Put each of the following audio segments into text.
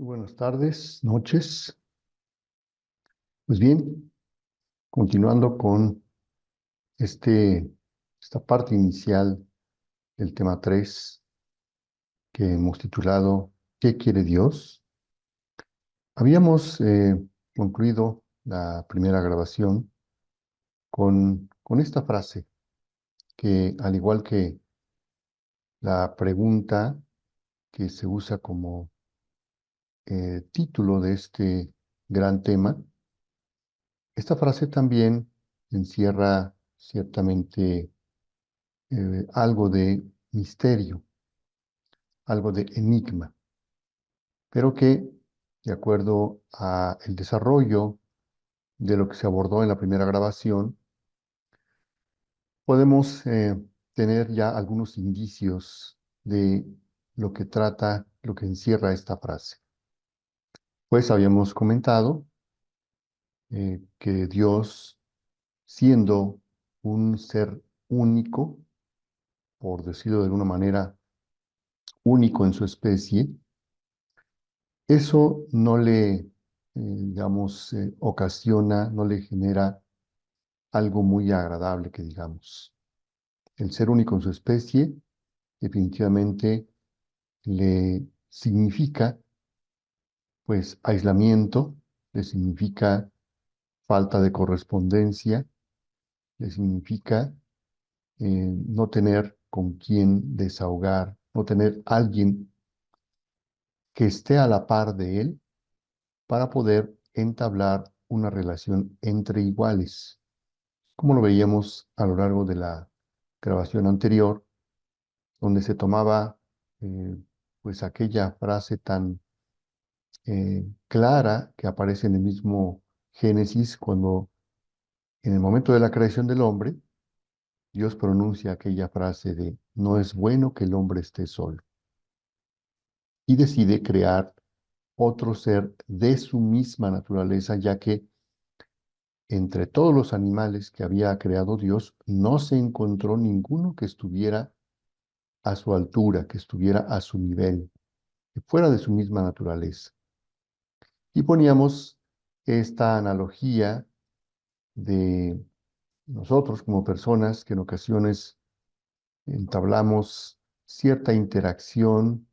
Muy buenas tardes, noches. Pues bien, continuando con esta parte inicial del tema 3 que hemos titulado ¿Qué quiere Dios? Habíamos concluido la primera grabación con esta frase que, al igual que la pregunta que se usa como título de este gran tema, esta frase también encierra ciertamente algo de misterio, algo de enigma, pero que, de acuerdo a el desarrollo de lo que se abordó en la primera grabación, podemos tener ya algunos indicios de lo que trata, lo que encierra esta frase. Pues habíamos comentado que Dios, siendo un ser único, por decirlo de alguna manera, único en su especie, eso no le, digamos, ocasiona, no le genera algo muy agradable que digamos. El ser único en su especie definitivamente le significa, pues, aislamiento, le significa falta de correspondencia, le significa no tener con quién desahogar, no tener alguien que esté a la par de él para poder entablar una relación entre iguales, como lo veíamos a lo largo de la grabación anterior, donde se tomaba pues aquella frase tan clara que aparece en el mismo Génesis, cuando en el momento de la creación del hombre, Dios pronuncia aquella frase de no es bueno que el hombre esté solo, y decide crear otro ser de su misma naturaleza, ya que entre todos los animales que había creado Dios, no se encontró ninguno que estuviera a su altura, que estuviera a su nivel, que fuera de su misma naturaleza. Y poníamos esta analogía de nosotros como personas que en ocasiones entablamos cierta interacción,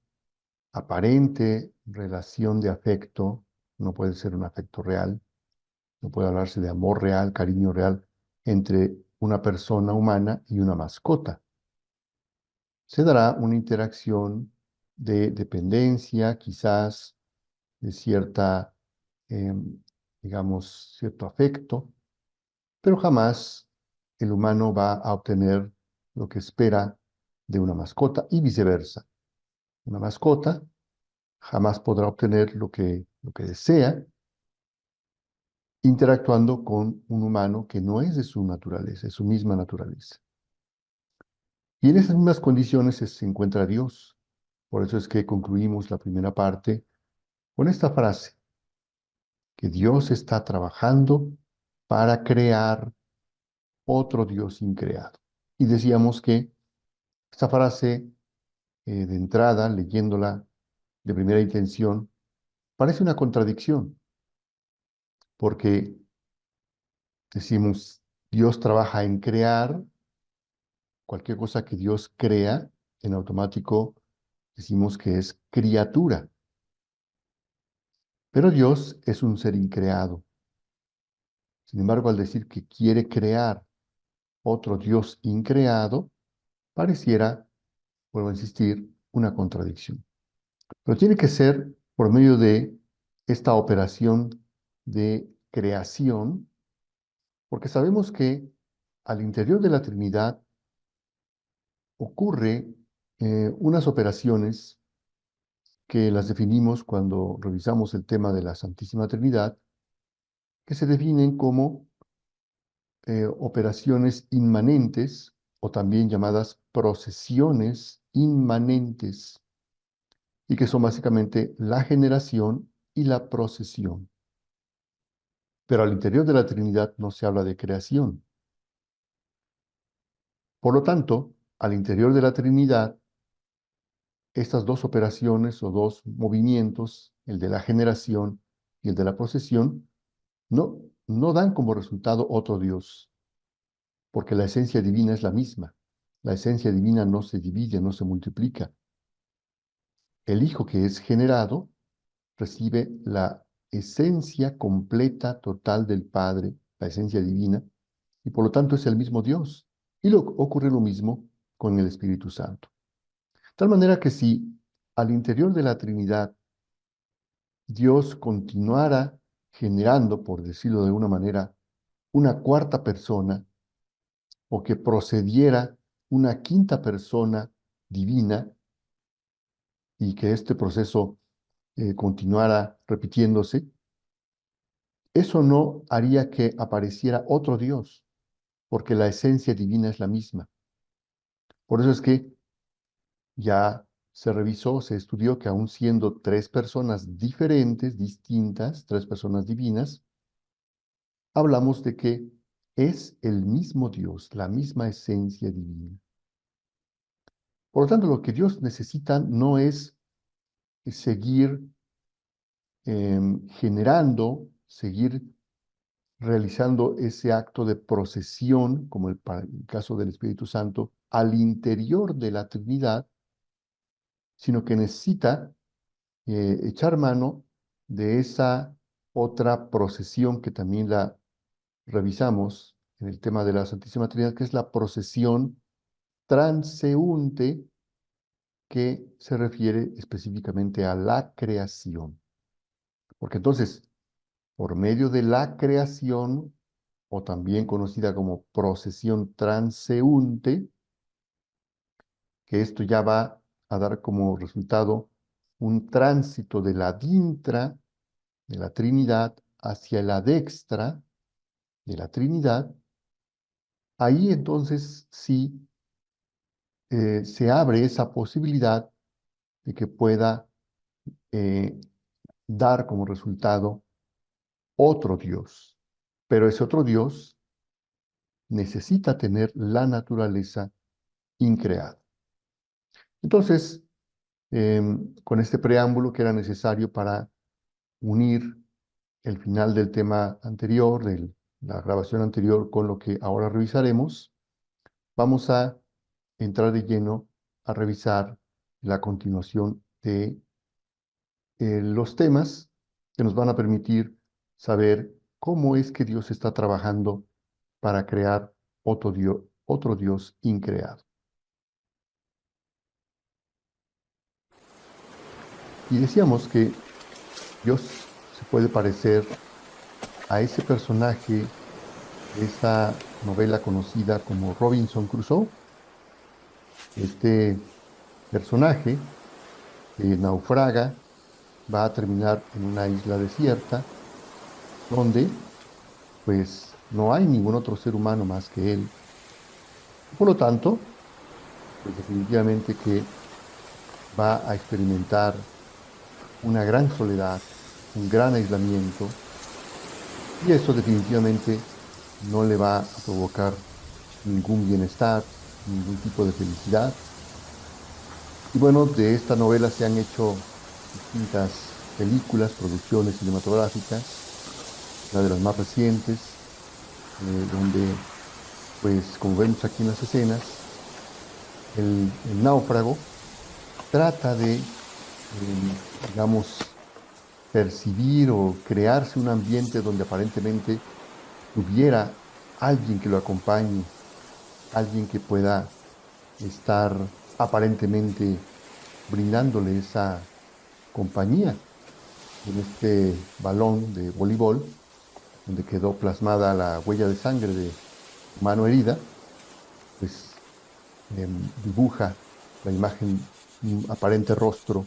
aparente relación de afecto, no puede ser un afecto real, no puede hablarse de amor real, cariño real, entre una persona humana y una mascota. Se dará una interacción de dependencia, quizás de cierta, eh, digamos, cierto afecto, pero jamás el humano va a obtener lo que espera de una mascota y viceversa. Una mascota jamás podrá obtener lo que desea interactuando con un humano que no es de su naturaleza, es su misma naturaleza. Y en esas mismas condiciones se encuentra Dios. Por eso es que concluimos la primera parte con esta frase, que Dios está trabajando para crear otro Dios increado. Y decíamos que esta frase, de entrada, leyéndola de primera intención, parece una contradicción, porque decimos, Dios trabaja en crear, cualquier cosa que Dios crea, en automático decimos que es criatura, pero Dios es un ser increado. Sin embargo, al decir que quiere crear otro Dios increado, pareciera, vuelvo a insistir, una contradicción. Pero tiene que ser por medio de esta operación de creación, porque sabemos que al interior de la Trinidad ocurre unas operaciones que las definimos cuando revisamos el tema de la Santísima Trinidad, que se definen como operaciones inmanentes o también llamadas procesiones inmanentes, y que son básicamente la generación y la procesión. Pero al interior de la Trinidad no se habla de creación. Por lo tanto, al interior de la Trinidad, estas dos operaciones o dos movimientos el de la generación y el de la procesión, no dan como resultado otro Dios, porque la esencia divina es la misma. La esencia divina no se divide, no se multiplica. El Hijo que es generado recibe la esencia completa, total del Padre, la esencia divina, y por lo tanto es el mismo Dios. Y ocurre lo mismo con el Espíritu Santo. De tal manera que si al interior de la Trinidad Dios continuara generando, por decirlo de una manera, una cuarta persona, o que procediera una quinta persona divina, y que este proceso continuara repitiéndose, eso no haría que apareciera otro Dios, porque la esencia divina es la misma. Por eso es que ya se revisó, se estudió que aun siendo tres personas diferentes, distintas, tres personas divinas, hablamos de que es el mismo Dios, la misma esencia divina. Por lo tanto, lo que Dios necesita no es seguir generando, seguir realizando ese acto de procesión, como para el caso del Espíritu Santo, al interior de la Trinidad, sino que necesita echar mano de esa otra procesión que también la revisamos en el tema de la Santísima Trinidad, que es la procesión transeúnte, que se refiere específicamente a la creación. Porque entonces, por medio de la creación, o también conocida como procesión transeúnte, que esto ya va a dar como resultado un tránsito de la dintra de la Trinidad hacia la dextra de la Trinidad, ahí entonces sí se abre esa posibilidad de que pueda eh, dar como resultado otro Dios. Pero ese otro Dios necesita tener la naturaleza increada. Entonces, con este preámbulo que era necesario para unir el final del tema anterior, de la grabación anterior, con lo que ahora revisaremos, vamos a entrar de lleno a revisar la continuación de los temas que nos van a permitir saber cómo es que Dios está trabajando para crear otro Dios increado. Y decíamos que Dios se puede parecer a ese personaje de esa novela conocida como Robinson Crusoe, este personaje que naufraga, va a terminar en una isla desierta, donde pues no hay ningún otro ser humano más que él. Por lo tanto, pues definitivamente que va a experimentar una gran soledad, un gran aislamiento, y eso definitivamente no le va a provocar ningún bienestar, ningún tipo de felicidad. Y bueno, de esta novela se han hecho distintas películas, producciones cinematográficas, una de las más recientes, donde, pues como vemos aquí en las escenas, el náufrago trata de, digamos, percibir o crearse un ambiente donde aparentemente tuviera alguien que lo acompañe, alguien que pueda estar aparentemente brindándole esa compañía en este balón de voleibol, donde quedó plasmada la huella de sangre de mano herida, pues dibuja la imagen, un aparente rostro,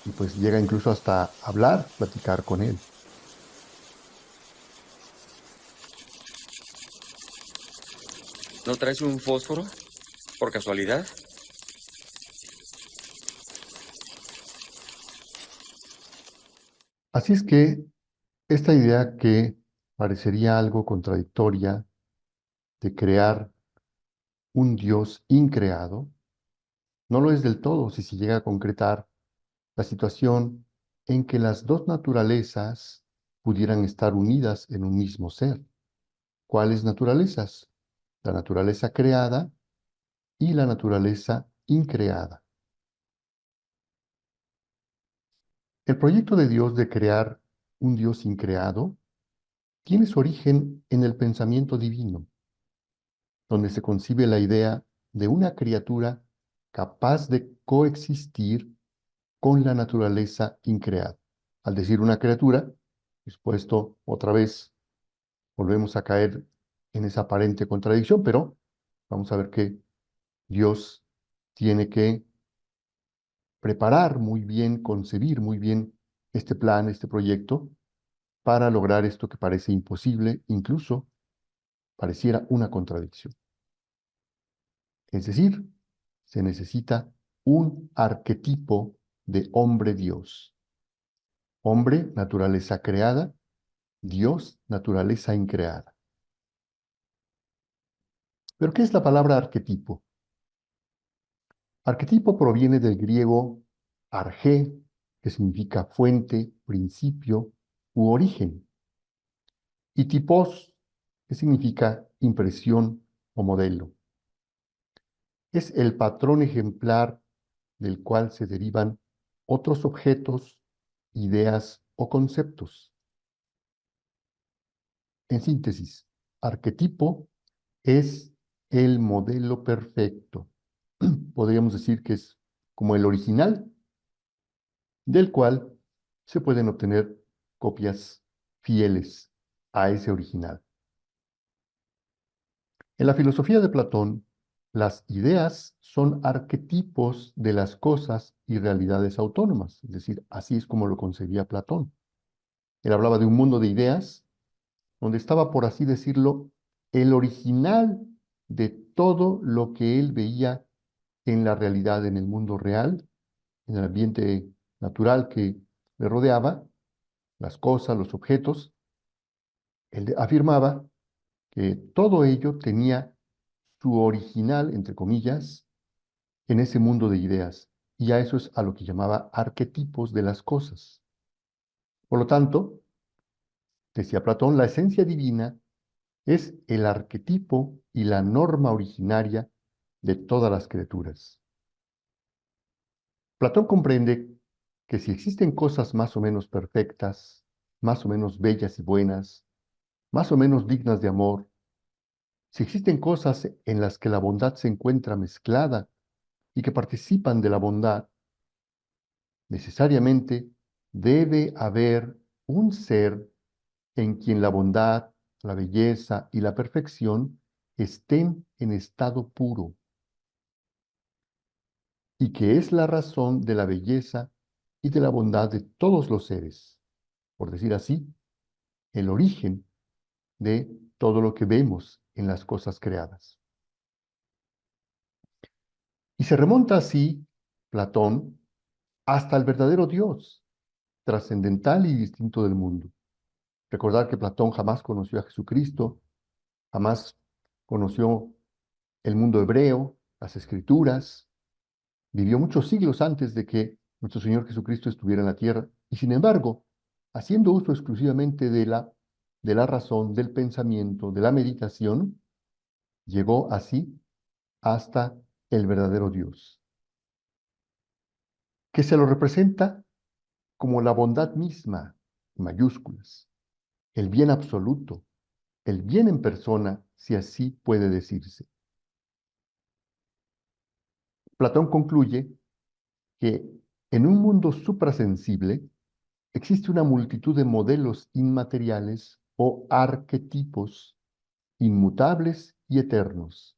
y pues llega incluso hasta hablar, platicar con él. ¿No traes un fósforo? ¿Por casualidad? Así es que esta idea, que parecería algo contradictoria, de crear un Dios increado, no lo es del todo si se llega a concretar la situación en que las dos naturalezas pudieran estar unidas en un mismo ser. ¿Cuáles naturalezas? La naturaleza creada y la naturaleza increada. El proyecto de Dios de crear un Dios increado tiene su origen en el pensamiento divino, donde se concibe la idea de una criatura capaz de coexistir con la naturaleza increada. Al decir una criatura, expuesto otra vez, volvemos a caer en esa aparente contradicción, pero vamos a ver que Dios tiene que preparar muy bien, concebir muy bien este plan, este proyecto, para lograr esto que parece imposible, incluso pareciera una contradicción. Es decir, se necesita un arquetipo de hombre Dios. Hombre, naturaleza creada; Dios, naturaleza increada. ¿Pero qué es la palabra arquetipo? Arquetipo proviene del griego argé, que significa fuente, principio u origen, y tipos, que significa impresión o modelo. Es el patrón ejemplar del cual se derivan otros objetos, ideas o conceptos. En síntesis, arquetipo es el modelo perfecto. Podríamos decir que es como el original, del cual se pueden obtener copias fieles a ese original. En la filosofía de Platón, las ideas son arquetipos de las cosas y realidades autónomas, es decir, así es como lo concebía Platón. Él hablaba de un mundo de ideas donde estaba, por así decirlo, el original de todo lo que él veía en la realidad, en el mundo real, en el ambiente natural que le rodeaba, las cosas, los objetos. Él afirmaba que todo ello tenía su original, entre comillas, en ese mundo de ideas, y a eso es a lo que llamaba arquetipos de las cosas. Por lo tanto, decía Platón, la esencia divina es el arquetipo y la norma originaria de todas las criaturas. Platón comprende que si existen cosas más o menos perfectas, más o menos bellas y buenas, más o menos dignas de amor, si existen cosas en las que la bondad se encuentra mezclada y que participan de la bondad, necesariamente debe haber un ser en quien la bondad, la belleza y la perfección estén en estado puro, y que es la razón de la belleza y de la bondad de todos los seres, por decir así, el origen de todo lo que vemos en las cosas creadas. Y se remonta así Platón hasta el verdadero Dios, trascendental y distinto del mundo. Recordar que Platón jamás conoció a Jesucristo, jamás conoció el mundo hebreo, las escrituras, vivió muchos siglos antes de que nuestro Señor Jesucristo estuviera en la tierra, y sin embargo, haciendo uso exclusivamente de la razón, del pensamiento, de la meditación, llegó así hasta el verdadero Dios, que se lo representa como la bondad misma, en mayúsculas, el bien absoluto, el bien en persona, si así puede decirse. Platón concluye que en un mundo suprasensible existe una multitud de modelos inmateriales o arquetipos inmutables y eternos,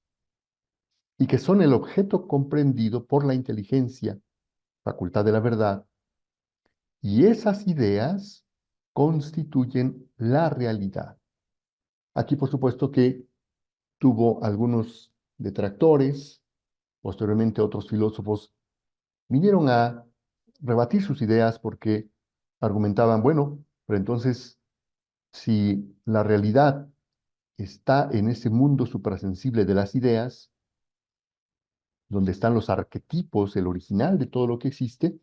y que son el objeto comprendido por la inteligencia, facultad de la verdad, y esas ideas constituyen la realidad. Aquí, por supuesto, que tuvo algunos detractores, posteriormente otros filósofos vinieron a rebatir sus ideas porque argumentaban, bueno, pero entonces, si la realidad está en ese mundo suprasensible de las ideas, donde están los arquetipos, el original de todo lo que existe,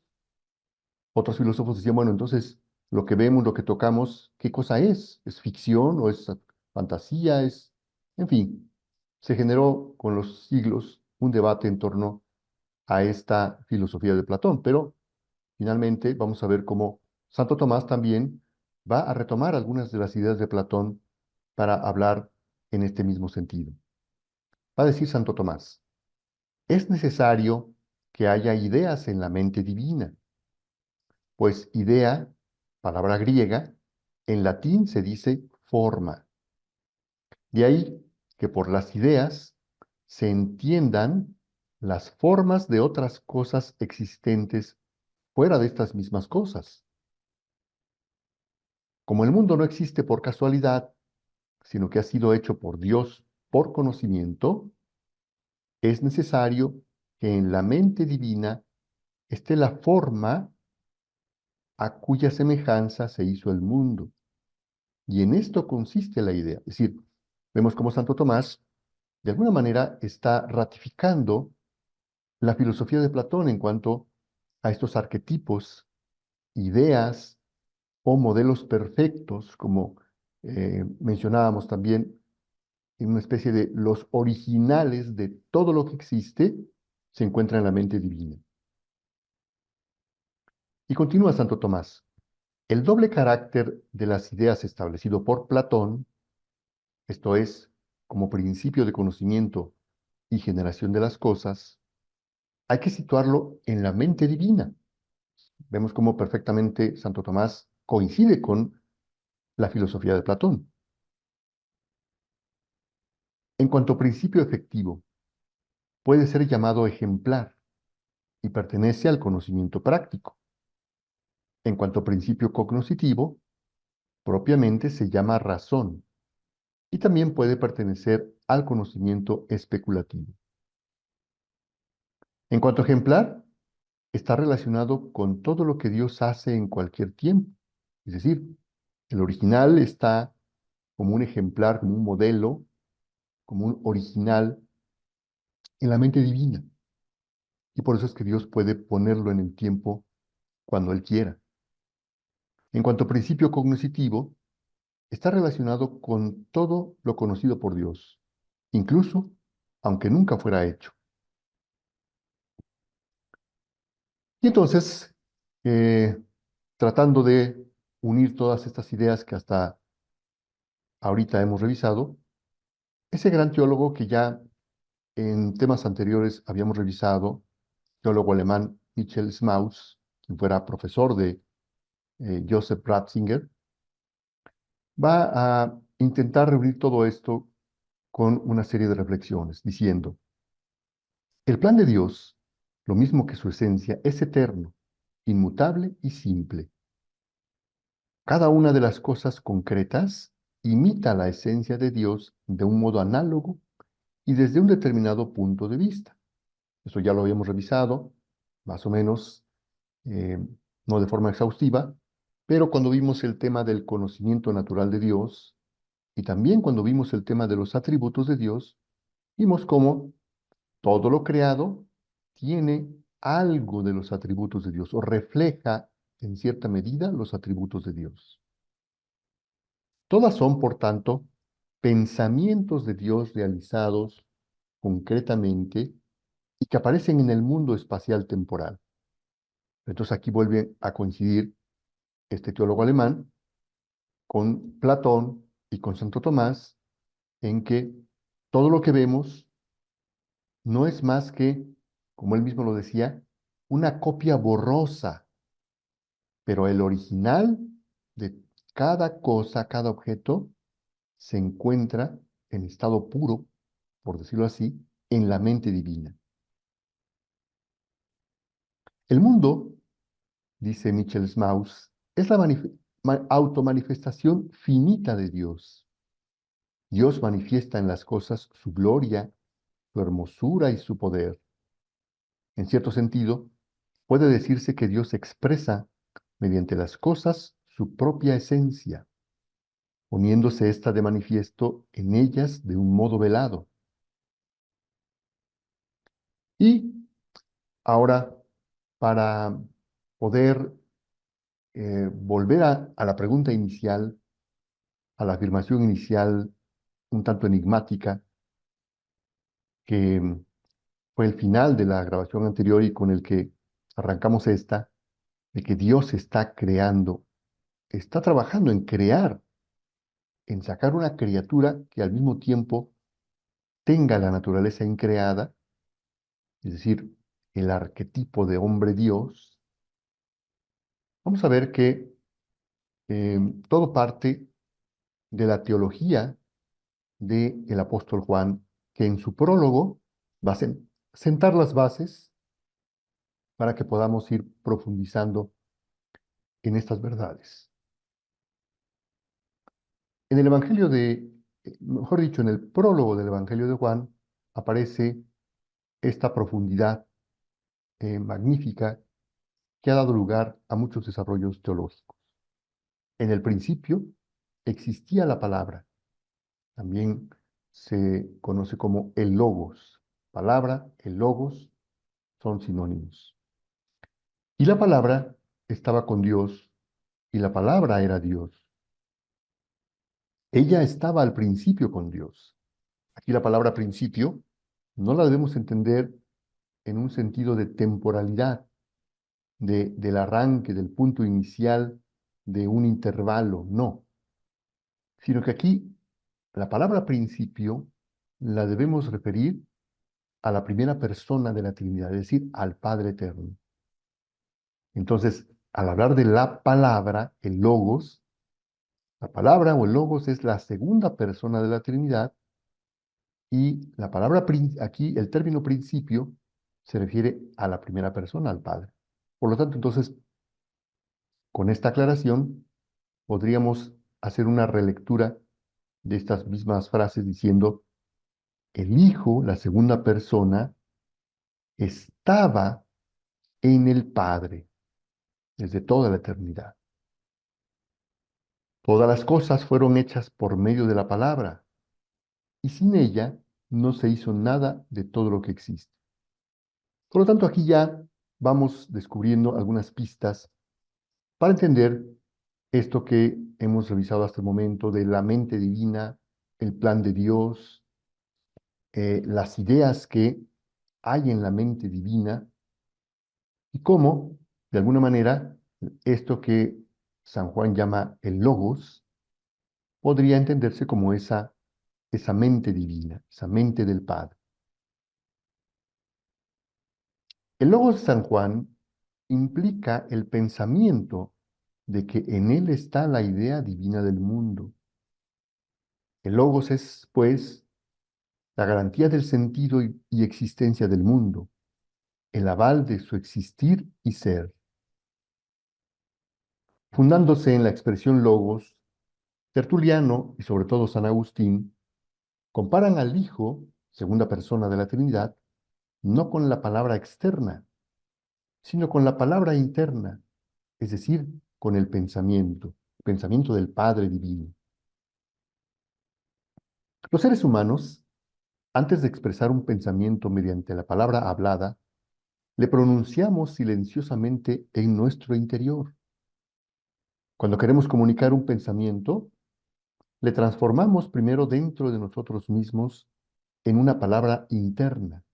Otros filósofos decían, bueno, entonces lo que vemos, lo que tocamos, ¿qué cosa es? ¿Es ficción o es fantasía? En fin, se generó con los siglos un debate en torno a esta filosofía de Platón, pero finalmente vamos a ver cómo Santo Tomás también va a retomar algunas de las ideas de Platón para hablar en este mismo sentido. Va a decir Santo Tomás, es necesario que haya ideas en la mente divina, pues idea, palabra griega, en latín se dice forma. De ahí que por las ideas se entiendan las formas de otras cosas existentes fuera de estas mismas cosas. Como el mundo no existe por casualidad, sino que ha sido hecho por Dios por conocimiento, es necesario que en la mente divina esté la forma a cuya semejanza se hizo el mundo. Y en esto consiste la idea. Es decir, vemos cómo Santo Tomás, de alguna manera, está ratificando la filosofía de Platón en cuanto a estos arquetipos, ideas o modelos perfectos, como mencionábamos también, en una especie de los originales de todo lo que existe, se encuentra en la mente divina. Y continúa Santo Tomás. El doble carácter de las ideas establecido por Platón, esto es, como principio de conocimiento y generación de las cosas, hay que situarlo en la mente divina. Vemos cómo perfectamente Santo Tomás coincide con la filosofía de Platón. En cuanto a principio efectivo, puede ser llamado ejemplar y pertenece al conocimiento práctico. En cuanto a principio cognoscitivo, propiamente se llama razón y también puede pertenecer al conocimiento especulativo. En cuanto a ejemplar, está relacionado con todo lo que Dios hace en cualquier tiempo. Es decir, el original está como un ejemplar, como un modelo, como un original en la mente divina. Y por eso es que Dios puede ponerlo en el tiempo cuando Él quiera. En cuanto a principio cognoscitivo, está relacionado con todo lo conocido por Dios, incluso aunque nunca fuera hecho. Y entonces, eh, tratando de unir todas estas ideas que hasta ahorita hemos revisado, ese gran teólogo que ya en temas anteriores habíamos revisado, teólogo alemán Michel Smaus, quien fuera profesor de Joseph Ratzinger, va a intentar reunir todo esto con una serie de reflexiones, diciendo, el plan de Dios, lo mismo que su esencia, es eterno, inmutable y simple. Cada una de las cosas concretas imita la esencia de Dios de un modo análogo y desde un determinado punto de vista. Eso ya lo habíamos revisado, más o menos, eh, no de forma exhaustiva, pero cuando vimos el tema del conocimiento natural de Dios y también cuando vimos el tema de los atributos de Dios, vimos cómo todo lo creado tiene algo de los atributos de Dios o refleja en cierta medida los atributos de Dios. Todas son, por tanto, pensamientos de Dios realizados concretamente y que aparecen en el mundo espacial temporal. Entonces aquí vuelve a coincidir este teólogo alemán con Platón y con Santo Tomás en que todo lo que vemos no es más que, como él mismo lo decía, una copia borrosa, pero el original de cada cosa, cada objeto, se encuentra en estado puro, por decirlo así, en la mente divina. El mundo, dice Michel Smaus, es la automanifestación finita de Dios. Dios manifiesta en las cosas su gloria, su hermosura y su poder. En cierto sentido, puede decirse que Dios expresa mediante las cosas su propia esencia, poniéndose ésta de manifiesto en ellas de un modo velado. Y ahora, para poder volver a la pregunta inicial, a la afirmación inicial un tanto enigmática, que fue el final de la grabación anterior y con el que arrancamos esta, de que Dios está creando, está trabajando en crear, en sacar una criatura que al mismo tiempo tenga la naturaleza increada, es decir, el arquetipo de hombre Dios. Vamos a ver que todo parte de la teología del apóstol Juan, que en su prólogo va a sentar las bases para que podamos ir profundizando en estas verdades. En el Evangelio mejor dicho, en el prólogo del Evangelio de Juan, aparece esta profundidad magnífica que ha dado lugar a muchos desarrollos teológicos. En el principio existía la palabra, también se conoce como el logos. Palabra, el logos son sinónimos. Y la palabra estaba con Dios y la palabra era Dios. Ella estaba al principio con Dios. Aquí la palabra principio no la debemos entender en un sentido de temporalidad, del arranque, del punto inicial de un intervalo, no, sino que aquí la palabra principio la debemos referir a la primera persona de la Trinidad, es decir, al Padre Eterno. Entonces, al hablar de la palabra, el logos, la palabra o el logos es la segunda persona de la Trinidad y la palabra aquí, el término principio, se refiere a la primera persona, al Padre. Por lo tanto, entonces, con esta aclaración, podríamos hacer una relectura de estas mismas frases diciendo, el Hijo, la segunda persona, estaba en el Padre desde toda la eternidad. Todas las cosas fueron hechas por medio de la palabra, y sin ella no se hizo nada de todo lo que existe. Por lo tanto, aquí ya vamos descubriendo algunas pistas para entender esto que hemos revisado hasta el momento de la mente divina, el plan de Dios, las ideas que hay en la mente divina y cómo, de alguna manera, esto que San Juan llama el logos, podría entenderse como esa mente divina, esa mente del Padre. El logos de San Juan implica el pensamiento de que en él está la idea divina del mundo. El logos es, pues, la garantía del sentido y existencia del mundo, el aval de su existir y ser. Fundándose en la expresión logos, Tertuliano y sobre todo San Agustín comparan al Hijo, segunda persona de la Trinidad, no con la palabra externa, sino con la palabra interna, es decir, con el pensamiento del Padre Divino. Los seres humanos, antes de expresar un pensamiento mediante la palabra hablada, le pronunciamos silenciosamente en nuestro interior. Cuando queremos comunicar un pensamiento, le transformamos primero dentro de nosotros mismos en una palabra interna,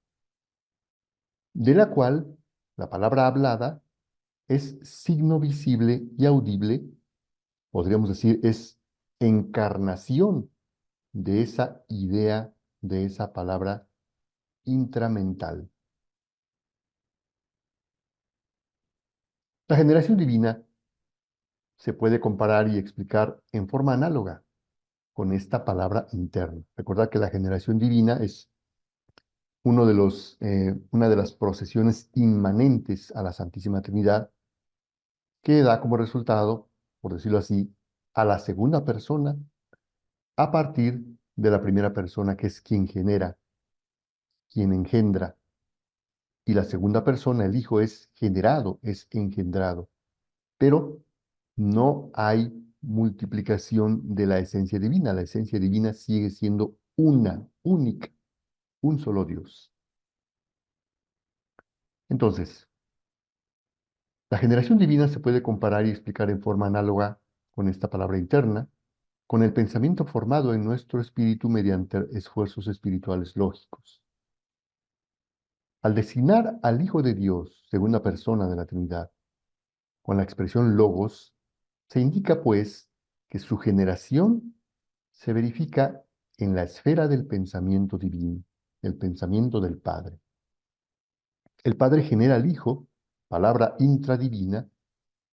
de la cual la palabra hablada es signo visible y audible, podríamos decir, es encarnación de esa idea, de esa palabra intramental. La generación divina se puede comparar y explicar en forma análoga con esta palabra interna. Recordad que la generación divina es una de las procesiones inmanentes a la Santísima Trinidad que da como resultado, por decirlo así, a la segunda persona a partir de la primera persona que es quien genera, quien engendra. Y la segunda persona, el Hijo, es generado, es engendrado. Pero no hay multiplicación de la esencia divina. La esencia divina sigue siendo una, única, un solo Dios. Entonces, La generación divina se puede comparar y explicar en forma análoga con esta palabra interna, con el pensamiento formado en nuestro espíritu mediante esfuerzos espirituales lógicos. Al designar al Hijo de Dios, segunda persona de la Trinidad, con la expresión logos, se indica, pues, que su generación se verifica en la esfera del pensamiento divino, el pensamiento del Padre. El Padre genera al Hijo, palabra intradivina,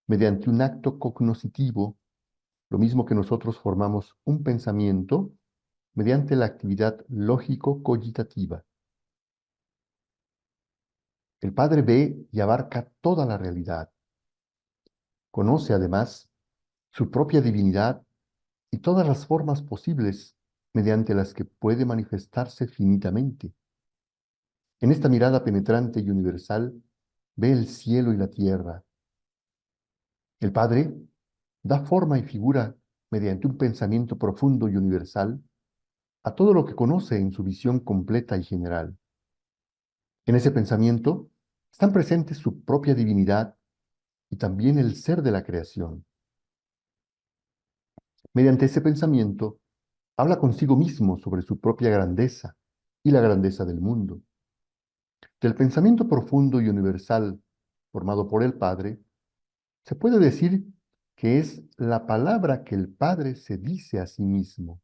mediante un acto cognoscitivo, lo mismo que nosotros formamos un pensamiento mediante la actividad lógico-cogitativa. El Padre ve y abarca toda la realidad. Conoce además su propia divinidad y todas las formas posibles mediante las que puede manifestarse finitamente. En esta mirada penetrante y universal, ve el cielo y la tierra. El Padre da forma y figura mediante un pensamiento profundo y universal a todo lo que conoce en su visión completa y general. En ese pensamiento están presentes su propia divinidad y también el ser de la creación. Mediante ese pensamiento, habla consigo mismo sobre su propia grandeza y la grandeza del mundo. Del pensamiento profundo y universal formado por el Padre, se puede decir que es la palabra que el Padre se dice a sí mismo.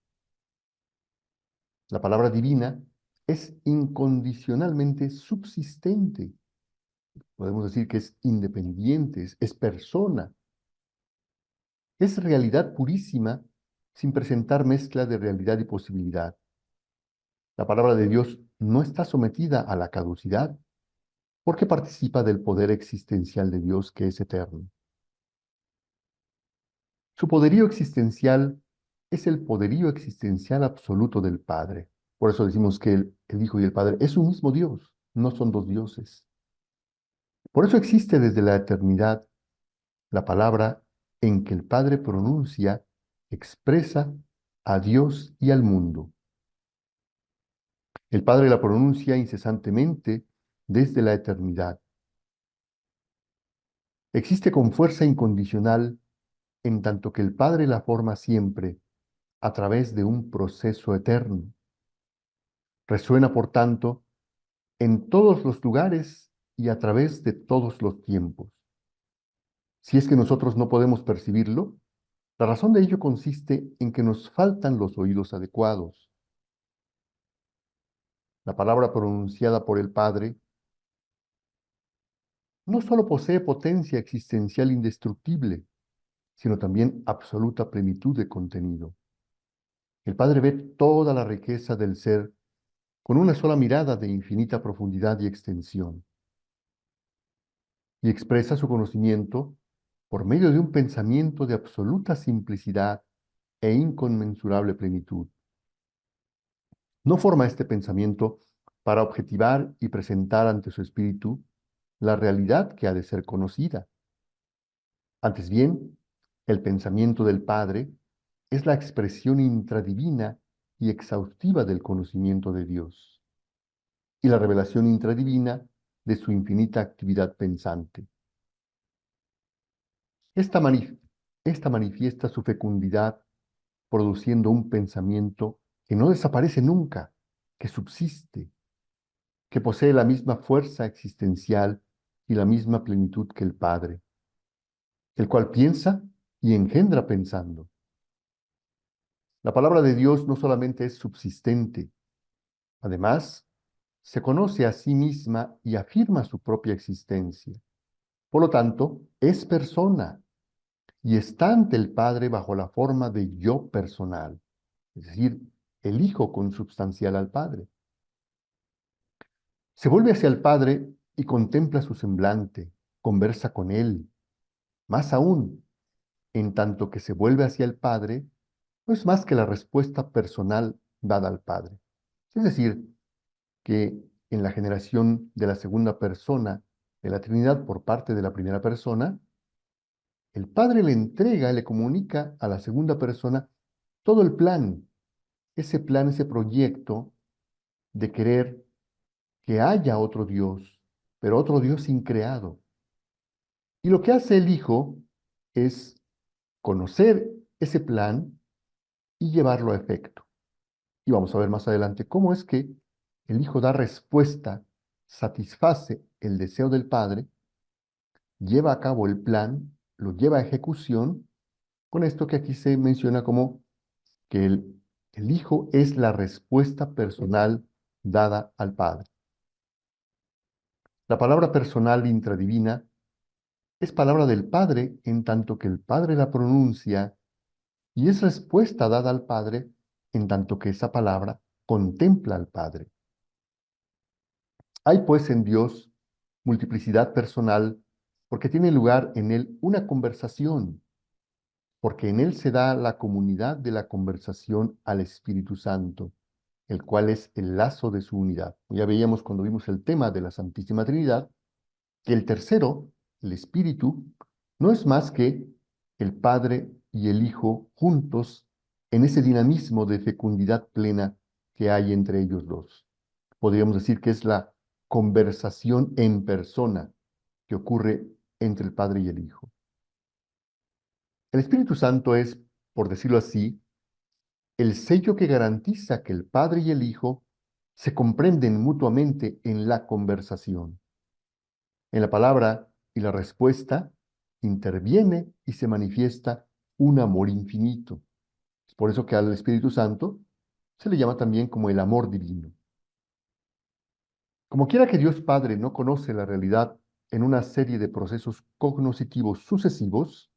La palabra divina es incondicionalmente subsistente. Podemos decir que es independiente, es persona. Es realidad purísima sin presentar mezcla de realidad y posibilidad. La palabra de Dios no está sometida a la caducidad porque participa del poder existencial de Dios que es eterno. Su poderío existencial es el poderío existencial absoluto del Padre. Por eso decimos que el Hijo y el Padre es un mismo Dios, no son dos dioses. Por eso existe desde la eternidad la palabra en que el Padre pronuncia, expresa a Dios y al mundo. El Padre la pronuncia incesantemente desde la eternidad. Existe con fuerza incondicional en tanto que el Padre la forma siempre a través de un proceso eterno. Resuena, por tanto, en todos los lugares y a través de todos los tiempos. Si es que nosotros no podemos percibirlo, la razón de ello consiste en que nos faltan los oídos adecuados. La palabra pronunciada por el Padre no solo posee potencia existencial indestructible, sino también absoluta plenitud de contenido. El Padre ve toda la riqueza del ser con una sola mirada de infinita profundidad y extensión, y expresa su conocimiento por medio de un pensamiento de absoluta simplicidad e inconmensurable plenitud. No forma este pensamiento para objetivar y presentar ante su espíritu la realidad que ha de ser conocida. Antes bien, el pensamiento del Padre es la expresión intradivina y exhaustiva del conocimiento de Dios y la revelación intradivina de su infinita actividad pensante. Esta, esta manifiesta su fecundidad produciendo un pensamiento que no desaparece nunca, que subsiste, que posee la misma fuerza existencial y la misma plenitud que el Padre, el cual piensa y engendra pensando. La palabra de Dios no solamente es subsistente, además, se conoce a sí misma y afirma su propia existencia. Por lo tanto, es persona y está ante el Padre bajo la forma de yo personal, es decir, el Hijo consubstancial al Padre. Se vuelve hacia el Padre y contempla su semblante, conversa con Él. Más aún, en tanto que se vuelve hacia el Padre, no es más que la respuesta personal dada al Padre. Es decir, que en la generación de la segunda persona de la Trinidad por parte de la primera persona, el Padre le entrega, le comunica a la segunda persona todo el plan, ese proyecto de querer que haya otro Dios, pero otro Dios increado. Y lo que hace el Hijo es conocer ese plan y llevarlo a efecto. Y vamos a ver más adelante cómo es que el Hijo da respuesta, satisface el deseo del Padre, lleva a cabo el plan, lo lleva a ejecución, con esto que aquí se menciona como que el Hijo es la respuesta personal dada al Padre. La palabra personal intradivina es palabra del Padre en tanto que el Padre la pronuncia y es respuesta dada al Padre en tanto que esa palabra contempla al Padre. Hay pues en Dios multiplicidad personal porque tiene lugar en Él una conversación, porque en Él se da la comunidad de la conversación al Espíritu Santo, el cual es el lazo de su unidad. Ya veíamos cuando vimos el tema de la Santísima Trinidad, que el tercero, el Espíritu, no es más que el Padre y el Hijo juntos en ese dinamismo de fecundidad plena que hay entre ellos dos. Podríamos decir que es la conversación en persona que ocurre entre el Padre y el Hijo. El Espíritu Santo es, por decirlo así, el sello que garantiza que el Padre y el Hijo se comprenden mutuamente en la conversación. En la palabra y la respuesta interviene y se manifiesta un amor infinito. Es por eso que al Espíritu Santo se le llama también como el amor divino. Como quiera que Dios Padre no conoce la realidad en una serie de procesos cognoscitivos sucesivos,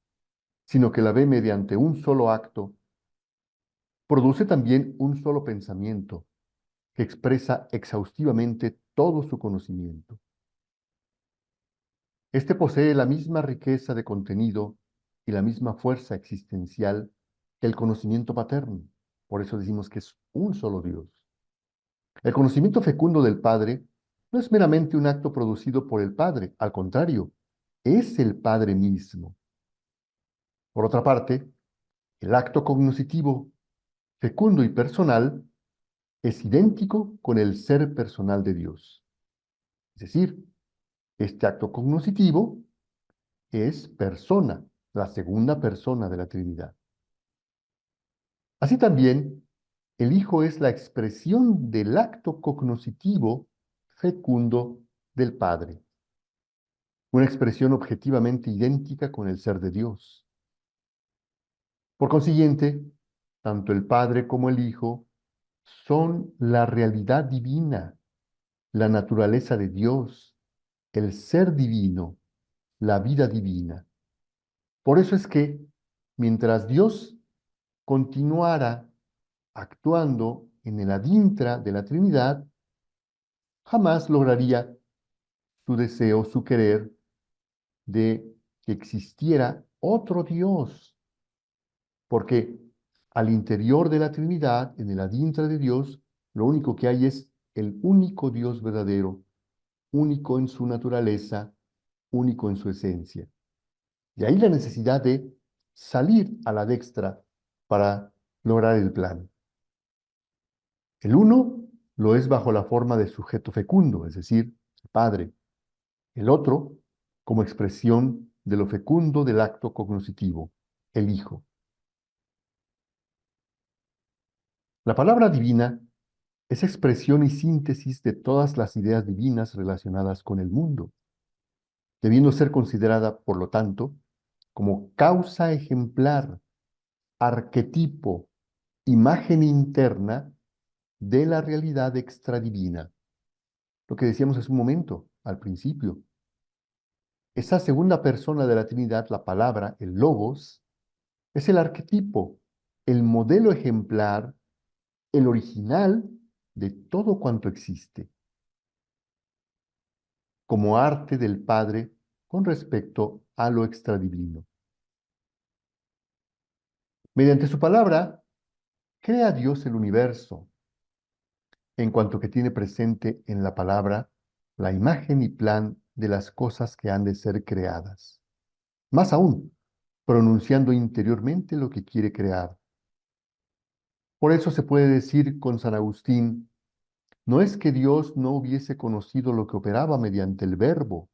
sino que la ve mediante un solo acto, produce también un solo pensamiento que expresa exhaustivamente todo su conocimiento. Este posee la misma riqueza de contenido y la misma fuerza existencial que el conocimiento paterno. Por eso decimos que es un solo Dios. El conocimiento fecundo del Padre no es meramente un acto producido por el Padre, al contrario, es el Padre mismo. Por otra parte, el acto cognoscitivo fecundo y personal es idéntico con el ser personal de Dios. Es decir, este acto cognoscitivo es persona, la segunda persona de la Trinidad. Así también, el Hijo es la expresión del acto cognoscitivo fecundo del Padre, una expresión objetivamente idéntica con el ser de Dios. Por consiguiente, tanto el Padre como el Hijo son la realidad divina, la naturaleza de Dios, el ser divino, la vida divina. Por eso es que, mientras Dios continuara actuando en el adintra de la Trinidad, jamás lograría su deseo, su querer de que existiera otro Dios, porque al interior de la Trinidad, en el adintra de Dios, lo único que hay es el único Dios verdadero, único en su naturaleza, único en su esencia. De ahí la necesidad de salir a la dextra para lograr el plan. El uno lo es bajo la forma de sujeto fecundo, es decir, el Padre. El otro como expresión de lo fecundo del acto cognoscitivo, el Hijo. La palabra divina es expresión y síntesis de todas las ideas divinas relacionadas con el mundo, debiendo ser considerada, por lo tanto, como causa ejemplar, arquetipo, imagen interna de la realidad extradivina. Lo que decíamos hace un momento, al principio. Esa segunda persona de la Trinidad, la palabra, el logos, es el arquetipo, el modelo ejemplar, el original de todo cuanto existe, como arte del Padre con respecto a lo extradivino. Mediante su palabra, crea Dios el universo, en cuanto que tiene presente en la palabra la imagen y plan de las cosas que han de ser creadas. Más aún, pronunciando interiormente lo que quiere crear. Por eso se puede decir con San Agustín, no es que Dios no hubiese conocido lo que operaba mediante el verbo,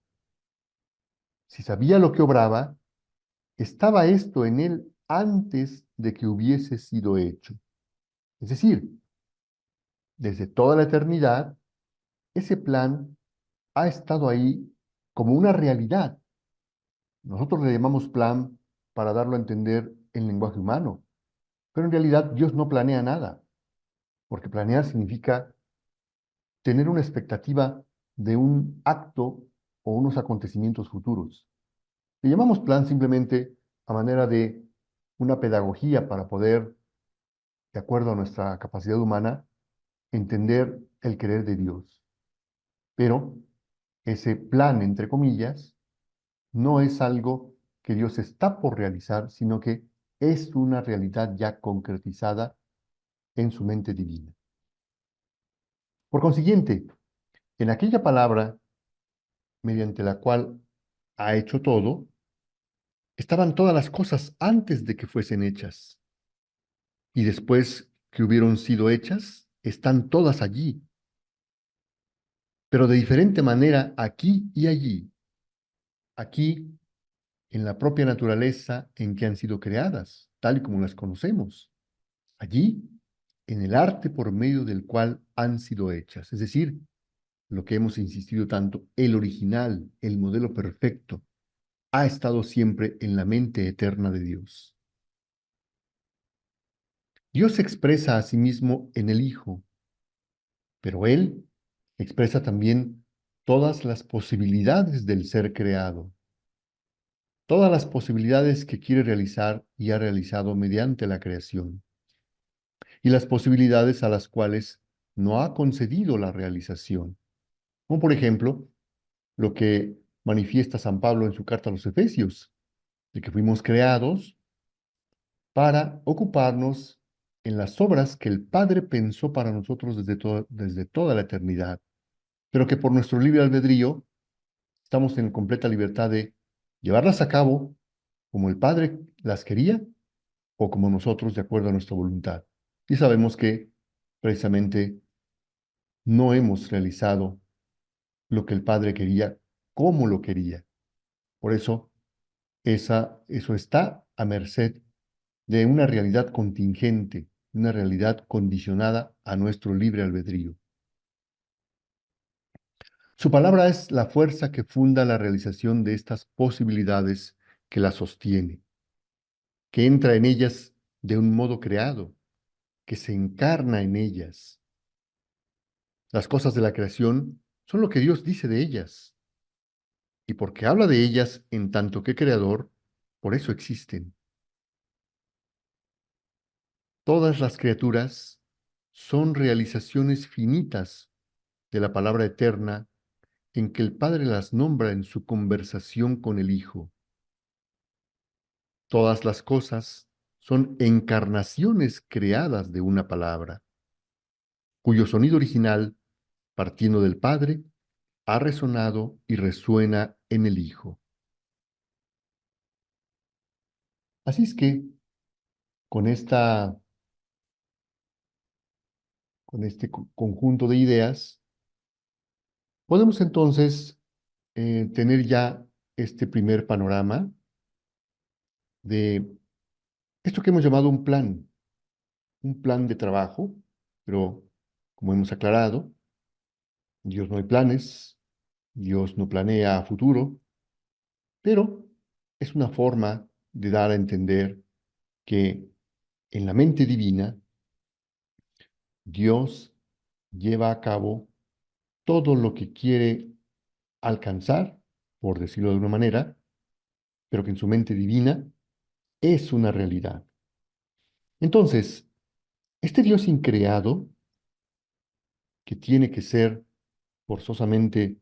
Si sabía lo que obraba, estaba esto en él antes de que hubiese sido hecho. Es decir, desde toda la eternidad, ese plan ha estado ahí como una realidad. Nosotros le llamamos plan para darlo a entender en lenguaje humano, pero en realidad Dios no planea nada, porque planear significa tener una expectativa de un acto o unos acontecimientos futuros. Le llamamos plan simplemente a manera de una pedagogía para poder, de acuerdo a nuestra capacidad humana, entender el querer de Dios. Pero ese plan, entre comillas, no es algo que Dios está por realizar, sino que es una realidad ya concretizada en su mente divina. Por consiguiente, en aquella palabra mediante la cual ha hecho todo, estaban todas las cosas antes de que fuesen hechas, y después que hubieron sido hechas, están todas allí, pero de diferente manera aquí y allí. Aquí, en la propia naturaleza en que han sido creadas, tal y como las conocemos. Allí, en el arte por medio del cual han sido hechas. Es decir, lo que hemos insistido tanto, el original, el modelo perfecto, ha estado siempre en la mente eterna de Dios. Dios se expresa a sí mismo en el Hijo, pero Él expresa también todas las posibilidades del ser creado, todas las posibilidades que quiere realizar y ha realizado mediante la creación, y las posibilidades a las cuales no ha concedido la realización, como por ejemplo lo que manifiesta San Pablo en su carta a los Efesios, de que fuimos creados para ocuparnos en las obras que el Padre pensó para nosotros desde toda la eternidad, pero que por nuestro libre albedrío estamos en completa libertad de llevarlas a cabo como el Padre las quería o como nosotros de acuerdo a nuestra voluntad. Y sabemos que precisamente no hemos realizado lo que el Padre quería como lo quería. Por eso, eso está a merced de una realidad contingente, una realidad condicionada a nuestro libre albedrío. Su palabra es la fuerza que funda la realización de estas posibilidades que la sostiene, que entra en ellas de un modo creado, que se encarna en ellas. Las cosas de la creación son lo que Dios dice de ellas, y porque habla de ellas en tanto que creador, por eso existen. Todas las criaturas son realizaciones finitas de la palabra eterna en que el Padre las nombra en su conversación con el Hijo. Todas las cosas son encarnaciones creadas de una palabra, cuyo sonido original, partiendo del Padre, ha resonado y resuena en el Hijo. Así es que, con con este conjunto de ideas, podemos entonces tener ya este primer panorama de esto que hemos llamado un plan de trabajo, pero como hemos aclarado, Dios no hay planes, Dios no planea a futuro, pero es una forma de dar a entender que en la mente divina Dios lleva a cabo todo lo que quiere alcanzar, por decirlo de una manera, pero que en su mente divina es una realidad. Entonces, este Dios increado, que tiene que ser forzosamente,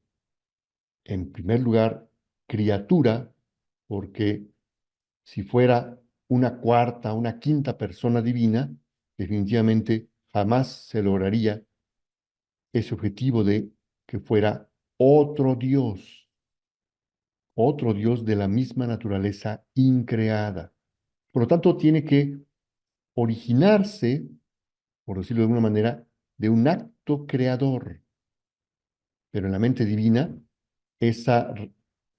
en primer lugar, criatura, porque si fuera una cuarta, una quinta persona divina, definitivamente jamás se lograría ese objetivo de que fuera otro Dios de la misma naturaleza increada. Por lo tanto, tiene que originarse, por decirlo de alguna manera, de un acto creador. Pero en la mente divina, esa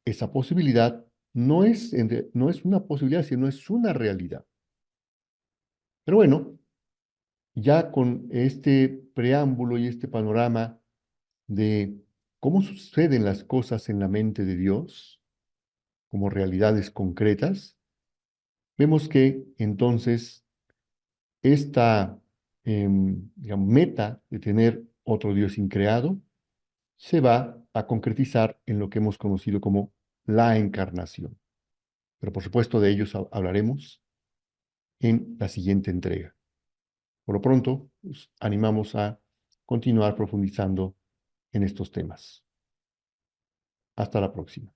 esa posibilidad no es una posibilidad, sino es una realidad. Pero bueno, ya con este preámbulo y este panorama de cómo suceden las cosas en la mente de Dios, como realidades concretas, vemos que entonces esta digamos, meta de tener otro Dios increado se va a concretizar en lo que hemos conocido como la encarnación. Pero por supuesto de ellos hablaremos en la siguiente entrega. Por lo pronto, os animamos a continuar profundizando en estos temas. Hasta la próxima.